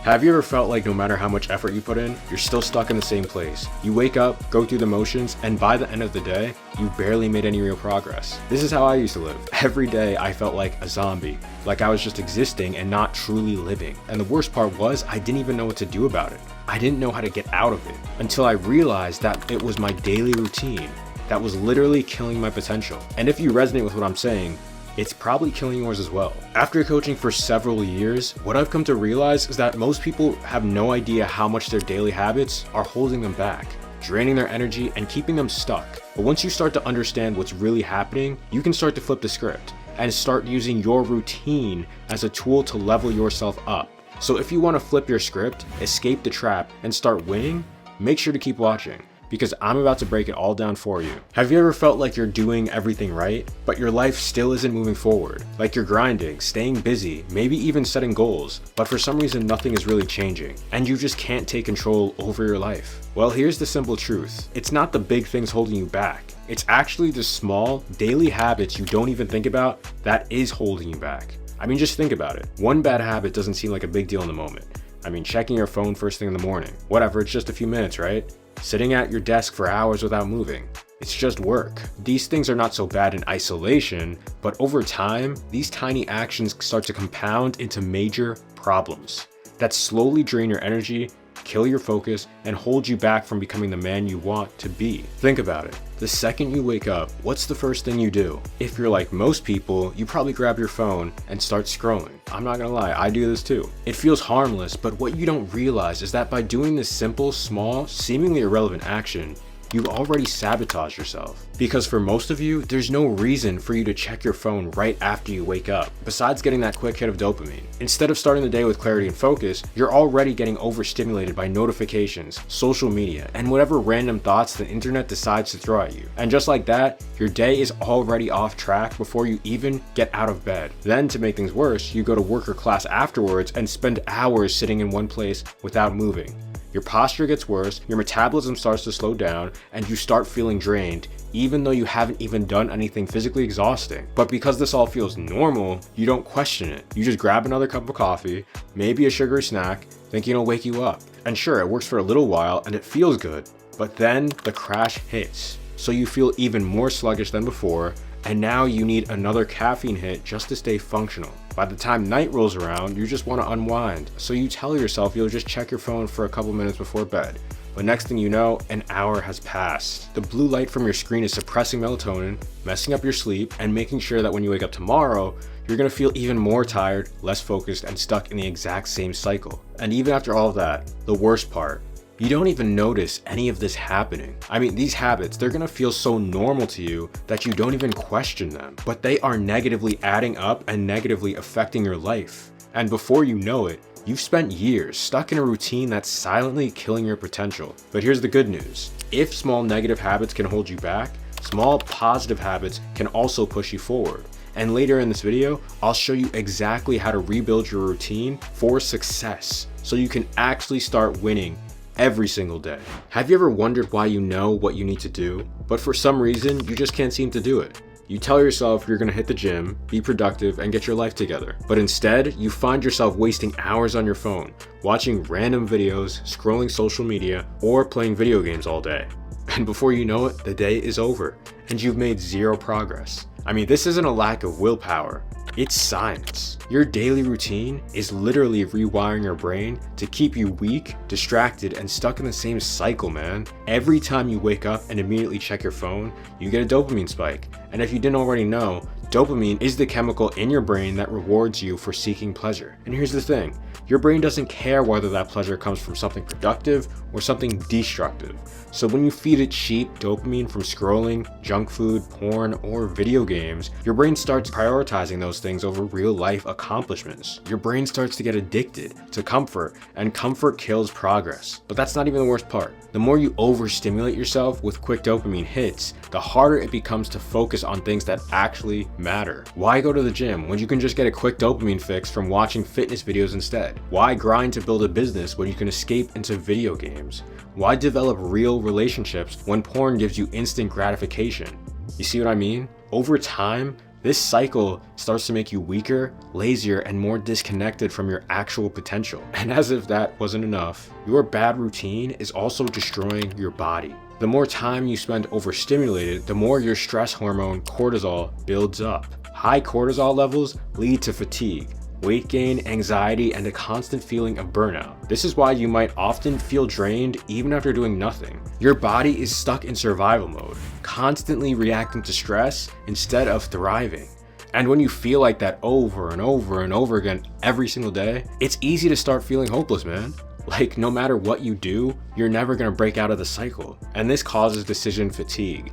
Have you ever felt like no matter how much effort you put in, you're still stuck in the same place? You wake up, go through the motions, and by the end of the day, you barely made any real progress. This is how I used to live. Every day I felt like a zombie, like I was just existing and not truly living. And the worst part was I didn't even know what to do about it. I didn't know how to get out of it until I realized that it was my daily routine that was literally killing my potential. And if you resonate with what I'm saying, it's probably killing yours as well. After coaching for several years, what I've come to realize is that most people have no idea how much their daily habits are holding them back, draining their energy and keeping them stuck. But once you start to understand what's really happening, you can start to flip the script and start using your routine as a tool to level yourself up. So if you want to flip your script, escape the trap, and start winning, make sure to keep watching, because I'm about to break it all down for you. Have you ever felt like you're doing everything right, but your life still isn't moving forward? Like you're grinding, staying busy, maybe even setting goals, but for some reason nothing is really changing, and you just can't take control over your life? Well, here's the simple truth. It's not the big things holding you back. It's actually the small, daily habits you don't even think about that is holding you back. I mean, just think about it. One bad habit doesn't seem like a big deal in the moment. I mean, checking your phone first thing in the morning. Whatever, it's just a few minutes, right? Sitting at your desk for hours without moving. It's just work. These things are not so bad in isolation, but over time, these tiny actions start to compound into major problems that slowly drain your energy, kill your focus, and hold you back from becoming the man you want to be. Think about it. The second you wake up, what's the first thing you do? If you're like most people, you probably grab your phone and start scrolling. I'm not gonna lie, I do this too. It feels harmless, but what you don't realize is that by doing this simple, small, seemingly irrelevant action, you already sabotage yourself. Because for most of you, there's no reason for you to check your phone right after you wake up, besides getting that quick hit of dopamine. Instead of starting the day with clarity and focus, you're already getting overstimulated by notifications, social media, and whatever random thoughts the internet decides to throw at you. And just like that, your day is already off track before you even get out of bed. Then to make things worse, you go to work or class afterwards and spend hours sitting in one place without moving. Your posture gets worse, your metabolism starts to slow down, and you start feeling drained, even though you haven't even done anything physically exhausting. But because this all feels normal, you don't question it. You just grab another cup of coffee, maybe a sugary snack, thinking it'll wake you up. And sure, it works for a little while and it feels good, but then the crash hits. So you feel even more sluggish than before, and now you need another caffeine hit just to stay functional. By the time night rolls around, you just want to unwind, so you tell yourself you'll just check your phone for a couple minutes before bed. But next thing you know, an hour has passed. The blue light from your screen is suppressing melatonin, messing up your sleep, and making sure that when you wake up tomorrow, you're gonna feel even more tired, less focused, and stuck in the exact same cycle. And even after all of that, the worst part, you don't even notice any of this happening. I mean, these habits, they're gonna feel so normal to you that you don't even question them, but they are negatively adding up and negatively affecting your life. And before you know it, you've spent years stuck in a routine that's silently killing your potential. But here's the good news. If small negative habits can hold you back, small positive habits can also push you forward. And later in this video, I'll show you exactly how to rebuild your routine for success so you can actually start winning every single day. Have you ever wondered why you know what you need to do, but for some reason you just can't seem to do it? You tell yourself you're gonna hit the gym, be productive, and get your life together. But instead, you find yourself wasting hours on your phone, watching random videos, scrolling social media, or playing video games all day. And before you know it, the day is over, and you've made zero progress. I mean, this isn't a lack of willpower. It's science. Your daily routine is literally rewiring your brain to keep you weak, distracted, and stuck in the same cycle, man. Every time you wake up and immediately check your phone, you get a dopamine spike. And if you didn't already know, dopamine is the chemical in your brain that rewards you for seeking pleasure. And here's the thing, your brain doesn't care whether that pleasure comes from something productive or something destructive. So when you feed it cheap dopamine from scrolling, junk food, porn, or video games, your brain starts prioritizing those things over real life accomplishments. Your brain starts to get addicted to comfort, and comfort kills progress. But that's not even the worst part. The more you overstimulate yourself with quick dopamine hits, the harder it becomes to focus on things that actually matter. Why go to the gym when you can just get a quick dopamine fix from watching fitness videos instead? Why grind to build a business when you can escape into video games? Why develop real relationships when porn gives you instant gratification? You see what I mean? Over time, This cycle starts to make you weaker, lazier, and more disconnected from your actual potential. And as if that wasn't enough, your bad routine is also destroying your body. The more time you spend overstimulated, the more your stress hormone cortisol builds up. High cortisol levels lead to fatigue, weight gain, anxiety, and a constant feeling of burnout. This is why you might often feel drained even after doing nothing. Your body is stuck in survival mode, constantly reacting to stress instead of thriving. And when you feel like that over and over and over again every single day, it's easy to start feeling hopeless, man. Like, no matter what you do, you're never gonna break out of the cycle. And this causes decision fatigue.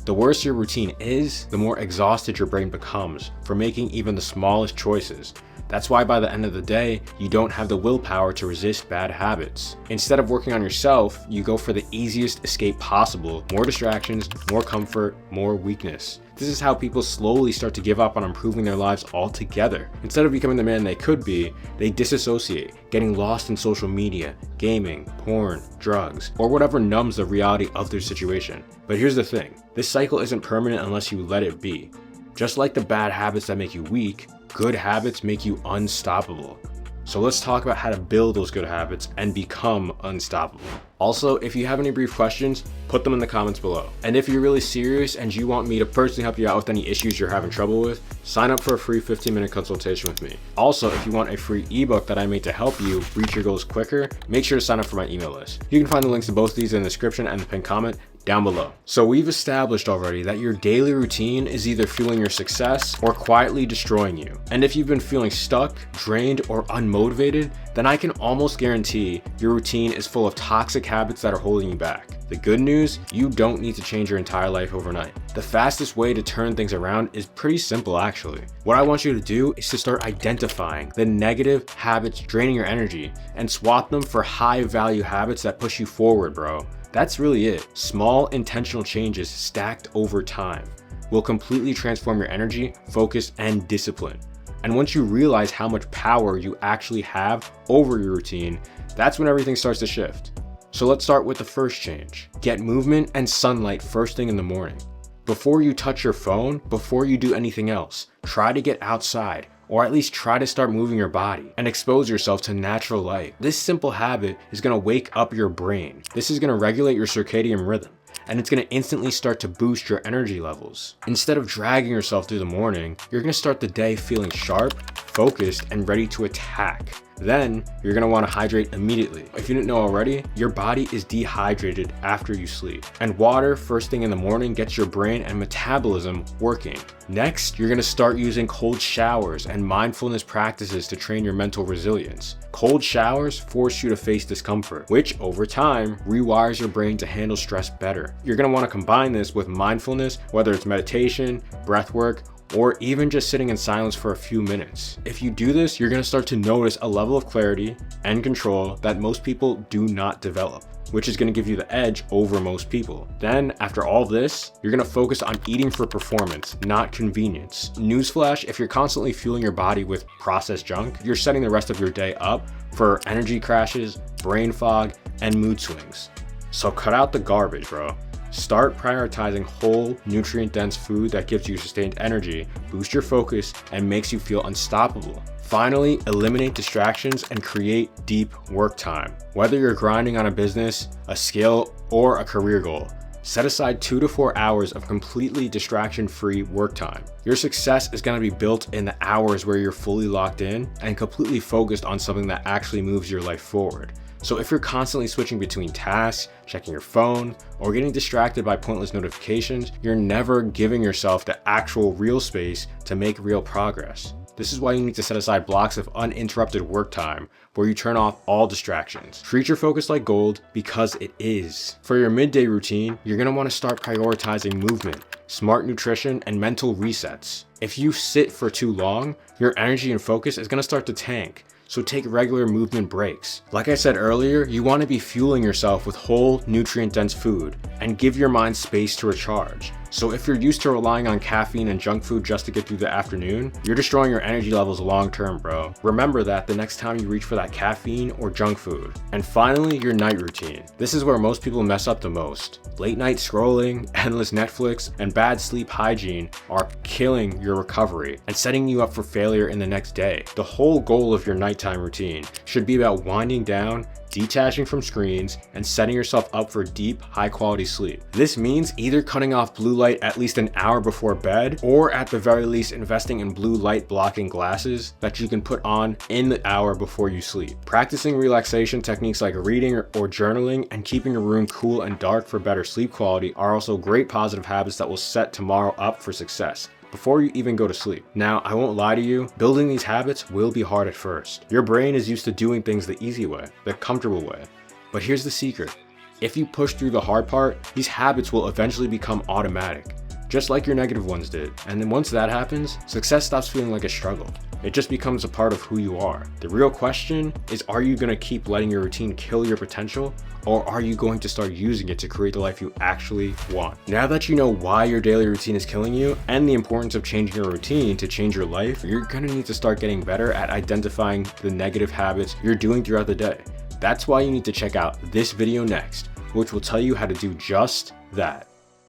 The worse your routine is, the more exhausted your brain becomes for making even the smallest choices. That's why by the end of the day, you don't have the willpower to resist bad habits. Instead of working on yourself, you go for the easiest escape possible: more distractions, more comfort, more weakness. This is how people slowly start to give up on improving their lives altogether. Instead of becoming the man they could be, they disassociate, getting lost in social media, gaming, porn, drugs, or whatever numbs the reality of their situation. But here's the thing, this cycle isn't permanent unless you let it be. Just like the bad habits that make you weak, good habits make you unstoppable. So let's talk about how to build those good habits and become unstoppable. Also, if you have any brief questions, put them in the comments below. And if you're really serious and you want me to personally help you out with any issues you're having trouble with, sign up for a free 15-minute consultation with me. Also, if you want a free ebook that I made to help you reach your goals quicker, make sure to sign up for my email list. You can find the links to both of these in the description and the pinned comment down below. So we've established already that your daily routine is either fueling your success or quietly destroying you. And if you've been feeling stuck, drained, or unmotivated, then I can almost guarantee your routine is full of toxic habits that are holding you back. The good news, you don't need to change your entire life overnight. The fastest way to turn things around is pretty simple actually. What I want you to do is to start identifying the negative habits draining your energy and swap them for high value habits that push you forward, bro. That's really it. Small intentional changes stacked over time will completely transform your energy, focus, and discipline. And once you realize how much power you actually have over your routine, that's when everything starts to shift. So let's start with the first change. Get movement and sunlight first thing in the morning. Before you touch your phone, before you do anything else, try to get outside, or at least try to start moving your body and expose yourself to natural light. This simple habit is gonna wake up your brain. This is gonna regulate your circadian rhythm, and it's gonna instantly start to boost your energy levels. Instead of dragging yourself through the morning, you're gonna start the day feeling sharp, focused, and ready to attack. Then you're gonna wanna hydrate immediately. If you didn't know already, your body is dehydrated after you sleep. And water first thing in the morning gets your brain and metabolism working. Next, you're gonna start using cold showers and mindfulness practices to train your mental resilience. Cold showers force you to face discomfort, which over time rewires your brain to handle stress better. You're gonna wanna combine this with mindfulness, whether it's meditation, breath work, or even just sitting in silence for a few minutes. If you do this, you're gonna start to notice a level of clarity and control that most people do not develop, which is gonna give you the edge over most people. Then, after all this, you're gonna focus on eating for performance, not convenience. Newsflash, if you're constantly fueling your body with processed junk, you're setting the rest of your day up for energy crashes, brain fog, and mood swings. So cut out the garbage, bro. Start prioritizing whole, nutrient-dense food that gives you sustained energy, boosts your focus, and makes you feel unstoppable. Finally, eliminate distractions and create deep work time. Whether you're grinding on a business, a skill, or a career goal, set aside 2 to 4 hours of completely distraction-free work time. Your success is going to be built in the hours where you're fully locked in and completely focused on something that actually moves your life forward. So if you're constantly switching between tasks, checking your phone, or getting distracted by pointless notifications, you're never giving yourself the actual real space to make real progress. This is why you need to set aside blocks of uninterrupted work time where you turn off all distractions. Treat your focus like gold because it is. For your midday routine, you're gonna wanna start prioritizing movement, smart nutrition, and mental resets. If you sit for too long, your energy and focus is gonna start to tank. So take regular movement breaks. Like I said earlier, you want to be fueling yourself with whole, nutrient-dense food and give your mind space to recharge. So if you're used to relying on caffeine and junk food just to get through the afternoon, you're destroying your energy levels long term, bro. Remember that the next time you reach for that caffeine or junk food. And finally, your night routine. This is where most people mess up the most. Late night scrolling, endless Netflix, and bad sleep hygiene are killing your recovery and setting you up for failure in the next day. The whole goal of your nighttime routine should be about winding down, detaching from screens, and setting yourself up for deep, high-quality sleep. This means either cutting off blue light at least an hour before bed, or at the very least investing in blue light blocking glasses that you can put on in the hour before you sleep. Practicing relaxation techniques like reading or journaling and keeping your room cool and dark for better sleep quality are also great positive habits that will set tomorrow up for success before you even go to sleep. Now, I won't lie to you, building these habits will be hard at first. Your brain is used to doing things the easy way, the comfortable way. But here's the secret. If you push through the hard part, these habits will eventually become automatic, just like your negative ones did. And then once that happens, success stops feeling like a struggle. It just becomes a part of who you are. The real question is, are you gonna keep letting your routine kill your potential, or are you going to start using it to create the life you actually want? Now that you know why your daily routine is killing you and the importance of changing your routine to change your life, you're gonna need to start getting better at identifying the negative habits you're doing throughout the day. That's why you need to check out this video next, which will tell you how to do just that.